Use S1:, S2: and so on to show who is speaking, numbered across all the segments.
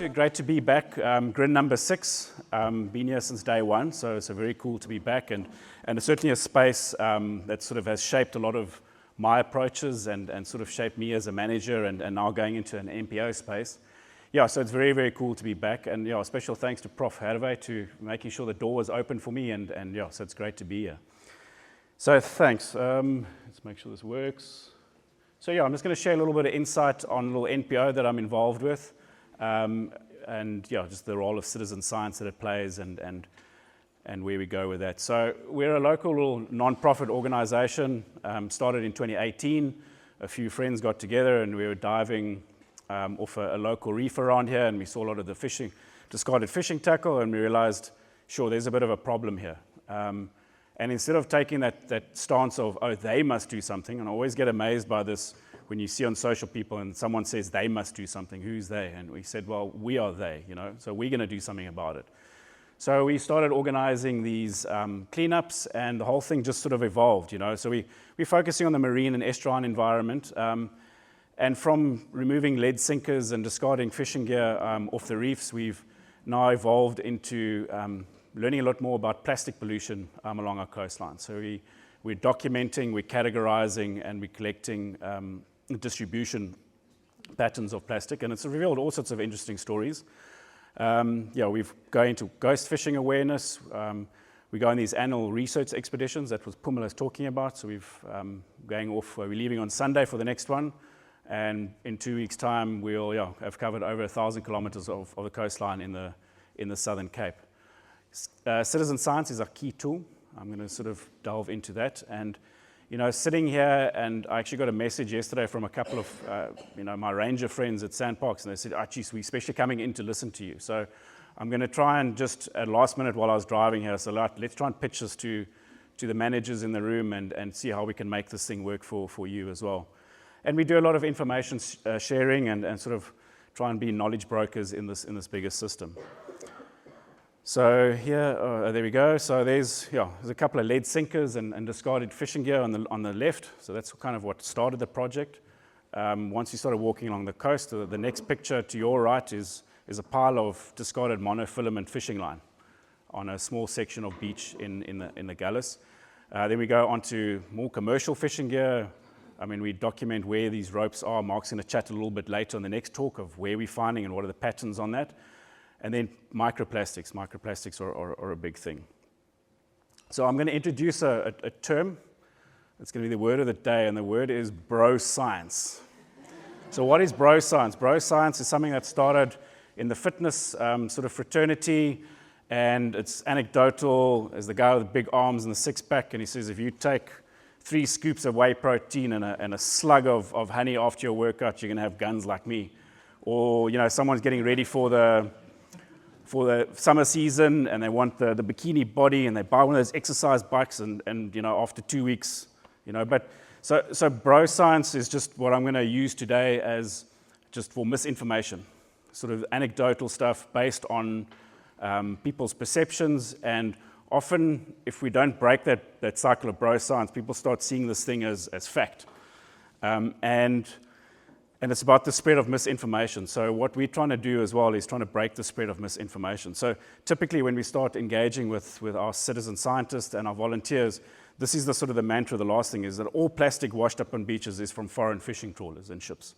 S1: Great to be back. GRIN number 6, been here since day one, so it's very cool to be back, and it's certainly a space that sort of has shaped a lot of my approaches and sort of shaped me as a manager and now going into an MPO space. Yeah, so it's very, very cool to be back, and yeah, special thanks to Prof. Hervé to making sure the door was open for me, and yeah, so it's great to be here. So thanks. Let's make sure this works. So yeah, I'm just going to share a little bit of insight on a little NPO that I'm involved with. And yeah, just the role of citizen science that it plays and where we go with that. So we're a local little non-profit organization, started in 2018. A few friends got together and we were diving off a local reef around here, and we saw a lot of the discarded fishing tackle, and we realized, sure, there's a bit of a problem here. And instead of taking that stance of, oh, they must do something, and I always get amazed by this when you see on social people and someone says they must do something, who's they? And we said, well, we are they, so we're going to do something about it. So we started organizing these cleanups, and the whole thing just sort of evolved, So we're focusing on the marine and estuarine environment, and from removing lead sinkers and discarding fishing gear off the reefs, we've now evolved into learning a lot more about plastic pollution along our coastline. So we're documenting, we're categorizing, and we're collecting distribution patterns of plastic, and it's revealed all sorts of interesting stories. We've gone into ghost fishing awareness. We go on these annual research expeditions that was Pumela was talking about. So we're leaving on Sunday for the next one, and in 2 weeks' time we'll have covered over 1,000 kilometers of the coastline in the Southern Cape. Citizen science is our key tool. I'm going to sort of delve into that, and sitting here, and I actually got a message yesterday from a couple of, my ranger friends at Sandparks, and they said, geez, we're especially coming in to listen to you. So I'm going to try and just at last minute while I was driving here, so let's try and pitch this to the managers in the room and see how we can make this thing work for you as well. And we do a lot of information sharing and sort of try and be knowledge brokers in this bigger system. So here, there we go. So there's a couple of lead sinkers and discarded fishing gear on the left. So that's kind of what started the project. Once you started walking along the coast, the next picture to your right is a pile of discarded monofilament fishing line on a small section of beach in the Gullis. Then we go on to more commercial fishing gear. I mean, we document where these ropes are. Mark's going to chat a little bit later on the next talk of where we're finding and what are the patterns on that. And then microplastics. Microplastics are a big thing. So I'm going to introduce a term. It's going to be the word of the day, and the word is bro science. So what is bro science? Bro science is something that started in the fitness sort of fraternity, and it's anecdotal. There's the guy with the big arms and the six-pack, and he says if you take 3 scoops of whey protein and a slug of honey after your workout, you're going to have guns like me. Or someone's getting ready for the summer season, and they want the bikini body, and they buy one of those exercise bikes, and after 2 weeks, But so bro science is just what I'm going to use today as just for misinformation, sort of anecdotal stuff based on people's perceptions, and often if we don't break that cycle of bro science, people start seeing this thing as fact, and it's about the spread of misinformation. So what we're trying to do as well is trying to break the spread of misinformation. So typically when we start engaging with our citizen scientists and our volunteers, this is the sort of the mantra. The last thing is that all plastic washed up on beaches is from foreign fishing trawlers and ships.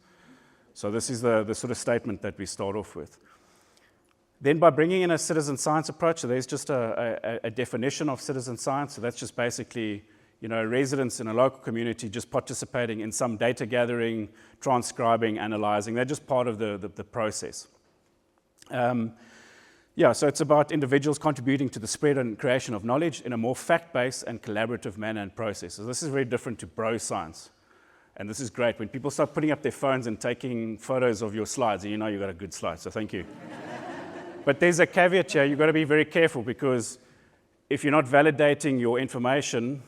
S1: So this is the sort of statement that we start off with. Then by bringing in a citizen science approach, so there's just a definition of citizen science. So that's just basically residents in a local community just participating in some data gathering, transcribing, analyzing. They're just part of the process. So it's about individuals contributing to the spread and creation of knowledge in a more fact-based and collaborative manner and process. So this is very different to bro science. And this is great. When people start putting up their phones and taking photos of your slides, and you've got a good slide, so thank you. But there's a caveat here. You've got to be very careful, because if you're not validating your information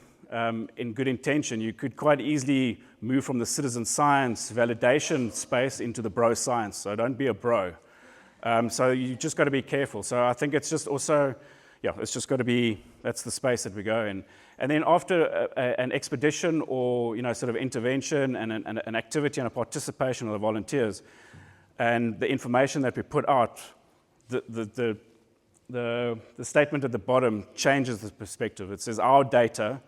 S1: in good intention, you could quite easily move from the citizen science validation space into the bro science. So don't be a bro. So you just got to be careful. So I think it's just also, it's just got to be, that's the space that we go in. And then after an expedition or sort of intervention and an activity and a participation of the volunteers, And the information that we put out, the statement at the bottom changes the perspective. It says our data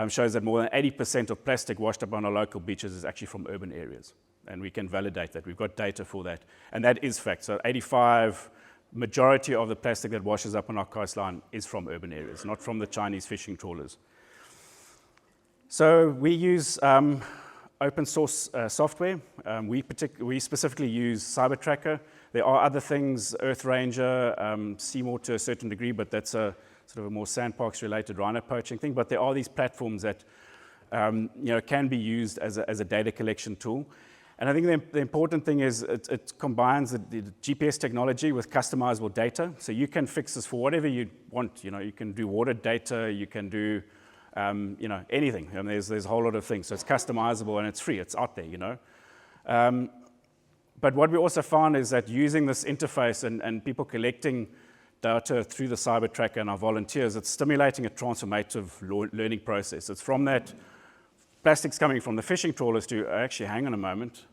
S1: shows that more than 80% of plastic washed up on our local beaches is actually from urban areas. And we can validate that. We've got data for that. And that is fact. So 85, majority of the plastic that washes up on our coastline is from urban areas, not from the Chinese fishing trawlers. So we use open source software. We specifically use CyberTracker. There are other things, Earth Ranger, Seymour to a certain degree, but that's a sort of a more sandparks related rhino poaching thing. But there are these platforms that can be used as a data collection tool. And I think the important thing is it combines the GPS technology with customizable data. So you can fix this for whatever you want. You can do water data, you can do anything. And there's a whole lot of things. So it's customizable and it's free. It's out there. But what we also found is that using this interface and people collecting data through the CyberTracker and our volunteers, it's stimulating a transformative learning process. It's from that plastics coming from the fishing trawlers to actually, hang on a moment,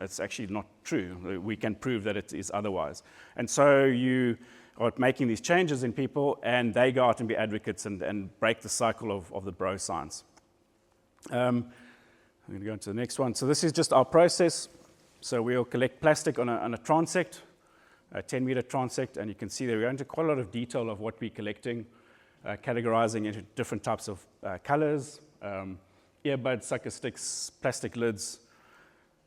S1: it's actually not true. We can prove that it is otherwise. And so you are making these changes in people, and they go out and be advocates and break the cycle of the bro science. I'm going to go into the next one. So this is just our process. So we'll collect plastic on a transect, a 10-meter transect, and you can see there we go into quite a lot of detail of what we're collecting, categorizing into different types of colors, earbuds, sucker sticks, plastic lids.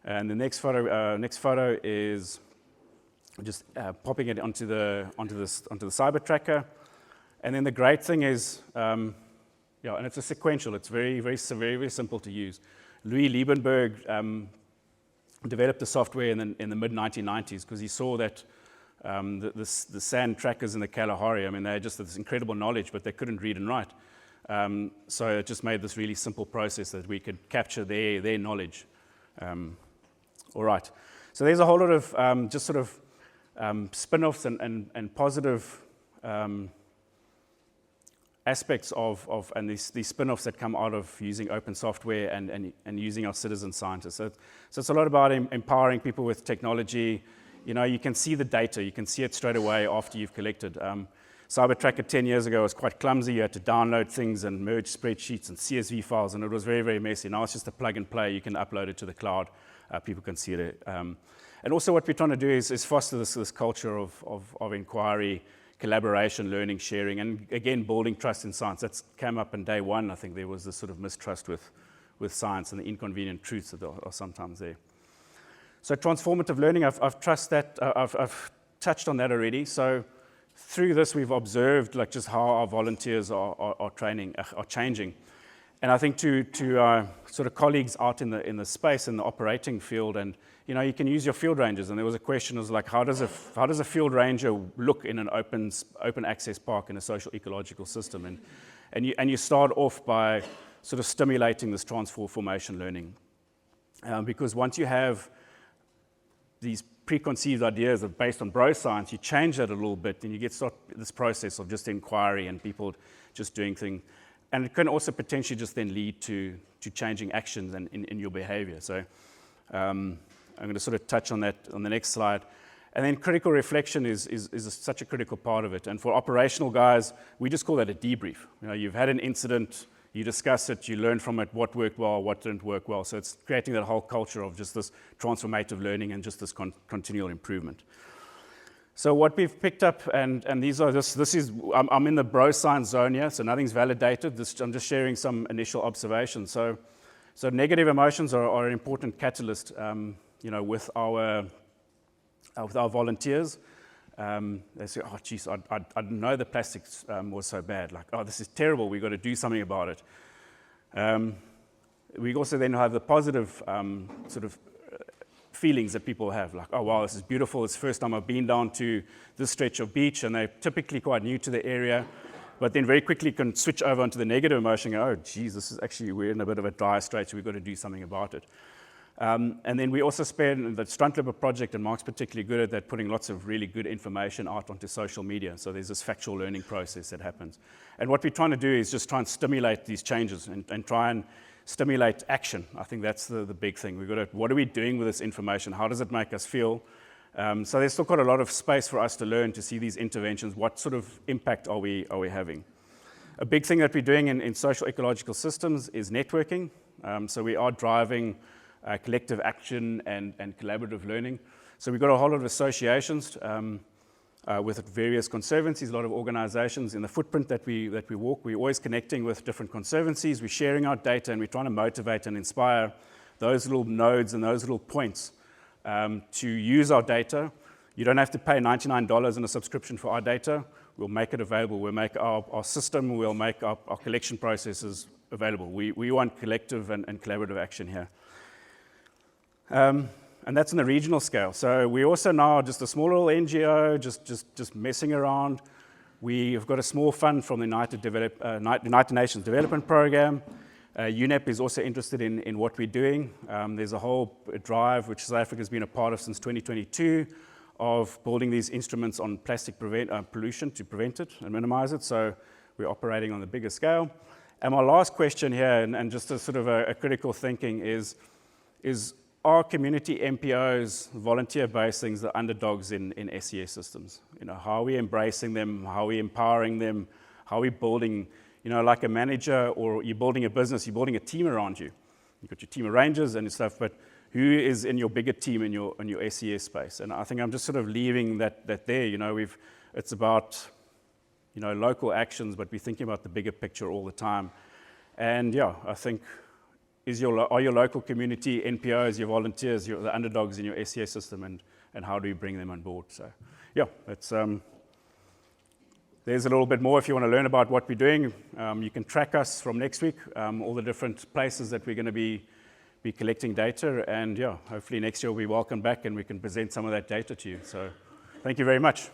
S1: And the next photo is just popping it onto the CyberTracker. And then the great thing is, and it's a sequential. It's very, very, very, very simple to use. Louis Liebenberg developed the software in the mid-1990s because he saw that the sand trackers in the Kalahari, they had just this incredible knowledge, but they couldn't read and write. So it just made this really simple process that we could capture their knowledge. All right. So there's a whole lot of just sort of spin-offs and positive aspects of these spin-offs that come out of using open software and using our citizen scientists. So it's a lot about empowering people with technology. You can see the data. You can see it straight away after you've collected. CyberTracker 10 years ago was quite clumsy. You had to download things and merge spreadsheets and CSV files, and it was very, very messy. Now it's just a plug and play. You can upload it to the cloud. People can see it. And also what we're trying to do is foster this culture of inquiry, collaboration, learning, sharing, and again, building trust in science. That's came up in day one. I think there was this sort of mistrust with science and the inconvenient truths that are sometimes there. So transformative learning, I've touched on that already. So through this, we've observed just how our volunteers are changing. And I think to sort of colleagues out in the space, in the operating field, and you can use your field rangers. And there was a question, was like, how does a field ranger look in an open access park in a social-ecological system? And you start off by sort of stimulating this transformation learning, because once you have these preconceived ideas of based on bro science, you change that a little bit, and you start this process of just inquiry and people just doing things. And it can also potentially just then lead to changing actions and in your behavior. So I'm going to sort of touch on that on the next slide. And then critical reflection is such a critical part of it. And for operational guys, we just call that a debrief. You've had an incident, you discuss it, you learn from it what worked well, what didn't work well. So it's creating that whole culture of just this transformative learning and just this continual improvement. So what we've picked up, and these are I'm in the bro science zone here, so nothing's validated. I'm just sharing some initial observations. So negative emotions are an important catalyst, with our volunteers. They say, oh, geez, I didn't know the plastics was so bad. Like, oh, this is terrible. We've got to do something about it. We also then have the positive sort of feelings that people have, like, oh, wow, this is beautiful. It's the first time I've been down to this stretch of beach, and they're typically quite new to the area, but then very quickly can switch over onto the negative emotion and go, oh, geez, this is actually, we're in a bit of a dire strait, so we've got to do something about it. And then we also spend the Strandloper Project, and Mark's particularly good at that, putting lots of really good information out onto social media. So there's this factual learning process that happens. And what we're trying to do is just try and stimulate these changes and try and stimulate action. I think that's the big thing. We've got to, what are we doing with this information? How does it make us feel? So there's still quite a lot of space for us to learn, to see these interventions. What sort of impact are we having? A big thing that we're doing in social ecological systems is networking. So we are driving collective action and collaborative learning. So we've got a whole lot of associations with various conservancies, a lot of organizations in the footprint that we walk. We're always connecting with different conservancies. We're sharing our data, and we're trying to motivate and inspire those little nodes and those little points to use our data. You don't have to pay $99 in a subscription for our data. We'll make it available. We'll make our system, we'll make our collection processes available. We want collective and collaborative action here. And that's on the regional scale. So we also now just a small little NGO, just messing around. We've got a small fund from the United Nations Development Program. UNEP is also interested in what we're doing. There's a whole drive, which South Africa has been a part of since 2022, of building these instruments on plastic pollution to prevent it and minimize it. So we're operating on the bigger scale. And my last question here, and just a sort of a critical thinking is are community MPOs, volunteer-based things, the underdogs in SES systems? You know, how are we embracing them? How are we empowering them? How are we building, you know, like a manager, or you're building a business, you're building a team around you. You've got your team of rangers and stuff, but who is in your bigger team in your SES space? And I think I'm just sort of leaving that there. You know, it's about, you know, local actions, but we're thinking about the bigger picture all the time. And yeah, I think are your local community NPOs, your volunteers, the underdogs in your SES system, and how do you bring them on board? So yeah, it's there's a little bit more if you want to learn about what we're doing. You can track us from next week, all the different places that we're going to be collecting data, and yeah, hopefully next year we'll be welcome back and we can present some of that data to you. So thank you very much.